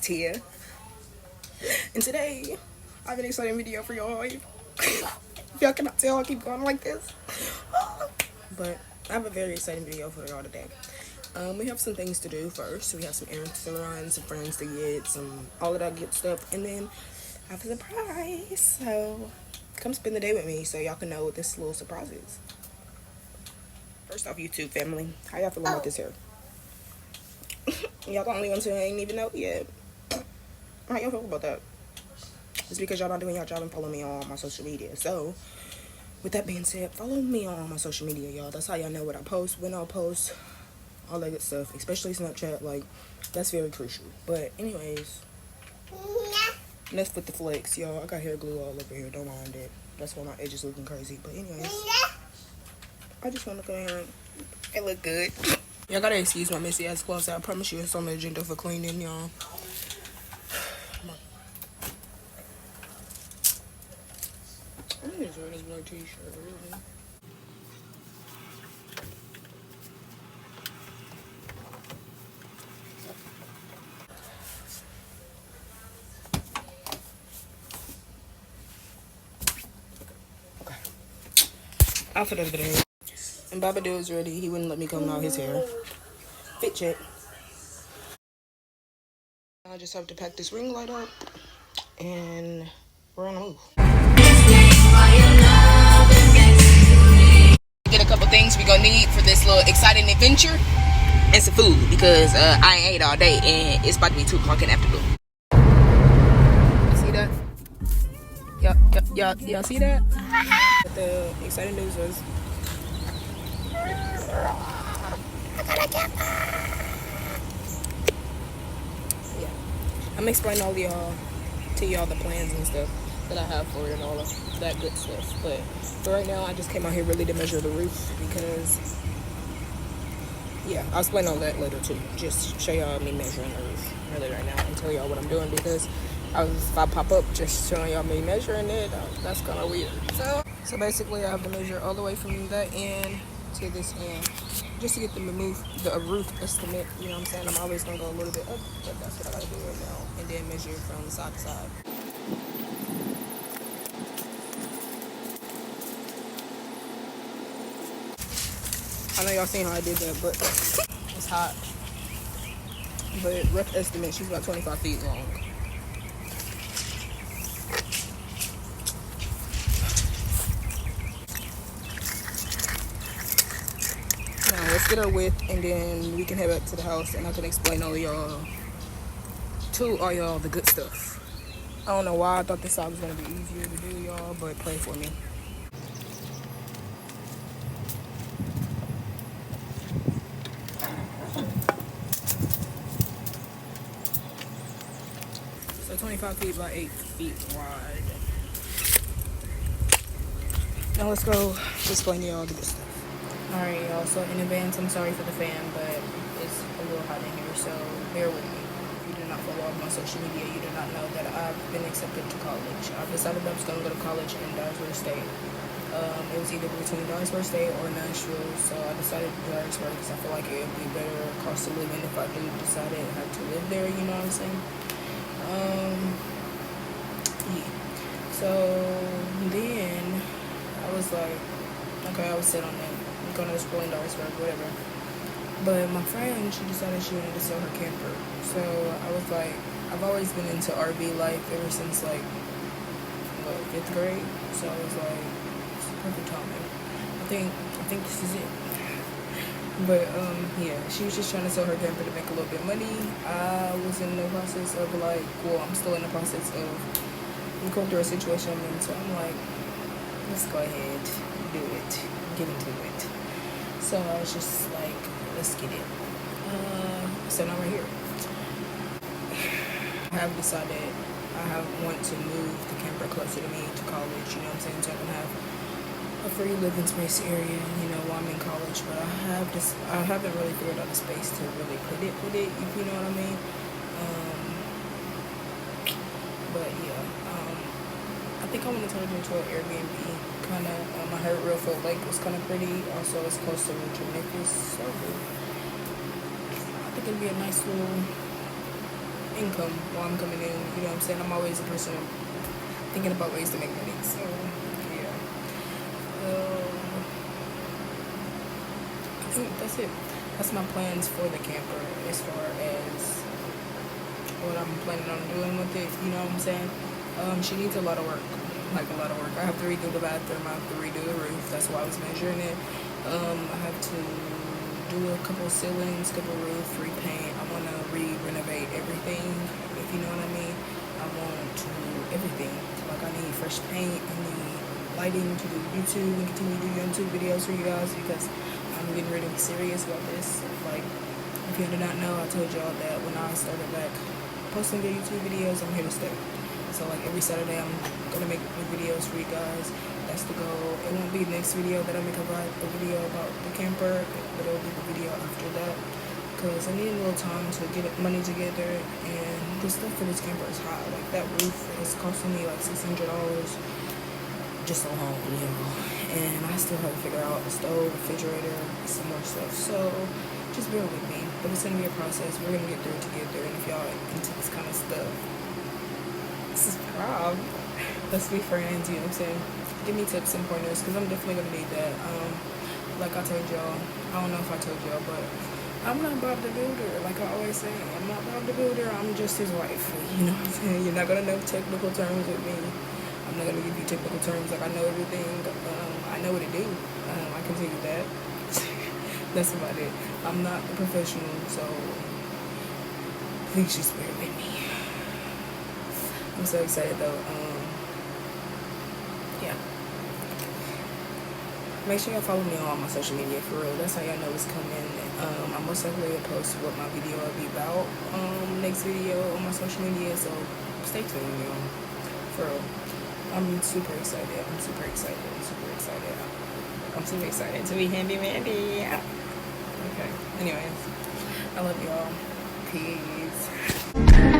Tia, and today I have an exciting video for y'all. If y'all cannot tell, I keep going like this, but I have a very exciting video for y'all today. We have some things to do first. We have some errands to run, some friends to get, all of that good stuff, and then I have a surprise. So come spend the day with me so y'all can know what this little surprise is. First off, YouTube family, how y'all feeling with this hair? Y'all the only ones who ain't even know yet. How y'all feel about that? It's because y'all not doing y'all job and follow me on my social media. So, with that being said, follow me on my social media, y'all. That's how y'all know what I post, when I'll post, all that good stuff. Especially Snapchat, like, that's very crucial. But, anyways, enough with the flex, y'all. I got hair glue all over here, don't mind it. That's why my edges looking crazy. But, anyways, I just want to go ahead and look good. Y'all gotta excuse my messy ass clothes. I promise you it's on the agenda for cleaning, y'all. I need to wear this black t-shirt, really. Okay. Outfit of the day. And Baba Doo is ready. He wouldn't let me comb out his hair. Fit check. I just have to pack this ring light up. And we're on the move. Get a couple things we gonna need for this little exciting adventure. And some food because I ain't ate all day and it's about to be 2 o'clock in the afternoon. See that? Y'all see that? But the exciting news was yeah. I'm explaining all y'all to y'all the plans and stuff that I have for it and all of that good stuff. But for right now I just came out here really to measure the roof because yeah, I'll explain all that later too. Just show y'all me measuring the roof really right now and tell y'all what I'm doing because if I pop up just showing y'all me measuring it, that's kind of weird. So basically I have to measure all the way from that end to this end just to get the roof estimate. You know what I'm saying? I'm always going to go a little bit up, but that's what I got to do right now. And then measure from side to side. I know y'all seen how I did that, but it's hot. But rough estimate, she's about 25 feet long. Now let's get her width and then we can head back to the house and I can explain all y'all the good stuff. I don't know why I thought this side was gonna be easier to do, y'all, but pray for me. So 25 feet by 8 feet wide. Now let's go explain y'all the good stuff. Alright, y'all, so in advance, I'm sorry for the fan, but it's a little hot in here, so bear with me. If you do not follow my social media, you do not know that I've been accepted to college. I've decided I was going to go to college in Dyersburg State. It was either between Dyersburg State or Nashville, so I decided Dyersburg because I feel like it would be better cost of living if I do decide I have to live there, you know what I'm saying? Yeah. So then I was like, okay, I was set on that. I'm going to school in Dyersburg, whatever. But my friend, she decided she wanted to sell her camper. So I was like, I've always been into RV life ever since like, what, 5th grade? So I was like, it's perfect timing. I think this is it. But yeah, she was just trying to sell her camper to make a little bit of money. I was in the process of I'm still in the process of going through a situation, and so I'm like, let's go ahead, do it, get into it. So I was just like, let's get it. So now we're here. I have decided I want to move the camper closer to me to college, you know what I'm saying? So I can have a free living space area, you know, while I'm in college. But I haven't really figured out a space to really put it, if you know what I mean. But yeah, I think I want to turn it into an Airbnb. Kind of, I heard Real Lake was kind of pretty. Also, it's close to Winter Memphis, so I think it'd be a nice little income while I'm coming in. You know what I'm saying? I'm always a person thinking about ways to make money. So yeah, I think that's it. That's my plans for the camper as far as what I'm planning on doing with it. You know what I'm saying? She needs a lot of work, like a lot of work. I have to redo the bathroom. I have to redo the roof. That's why I was measuring it. I have to do a couple of ceilings, couple of roof, repaint. I want to renovate everything, if you know what I mean. I want to do everything. Like I need fresh paint, I need lighting to do YouTube and continue to do YouTube videos for you guys because I'm getting really serious about this. Like, if you did not know, I told y'all that when I started back posting the YouTube videos, I'm here to stay. So like every Saturday I'm gonna make new videos for you guys. That's the goal. It won't be the next video that I make a video about the camper, but it'll be the video after that. Because I need a little time to get money together, and the stuff for this camper is high. Like that roof is costing me like $600 just alone, you know. And I still have to figure out a stove, refrigerator, some more stuff. So just bear with me. But it's gonna be a process. We're gonna get through it together. And if y'all are into this kind of stuff, this is Rob. Let's be friends, you know what I'm saying? Give me tips and pointers because I'm definitely gonna need that. Like I told y'all, I don't know if I told y'all, but I'm not Bob the Builder. Like I always say, I'm not Bob the Builder. I'm just his wife. You know what I'm saying? You're not gonna know technical terms with me. I'm not gonna give you technical terms like I know everything. I know what to do. I can tell you that. That's about it. I'm not a professional, so please just bear with me. I'm so excited though. Yeah. Make sure y'all follow me on all my social media for real. That's how y'all know it's coming. I'm most likely to post what my video will be about. Next video on my social media, so stay tuned, y'all. For real. I'm super excited. I'm super excited. I'm super excited. I'm super excited to be Handy Mandy. Okay. Anyways, I love y'all. Peace.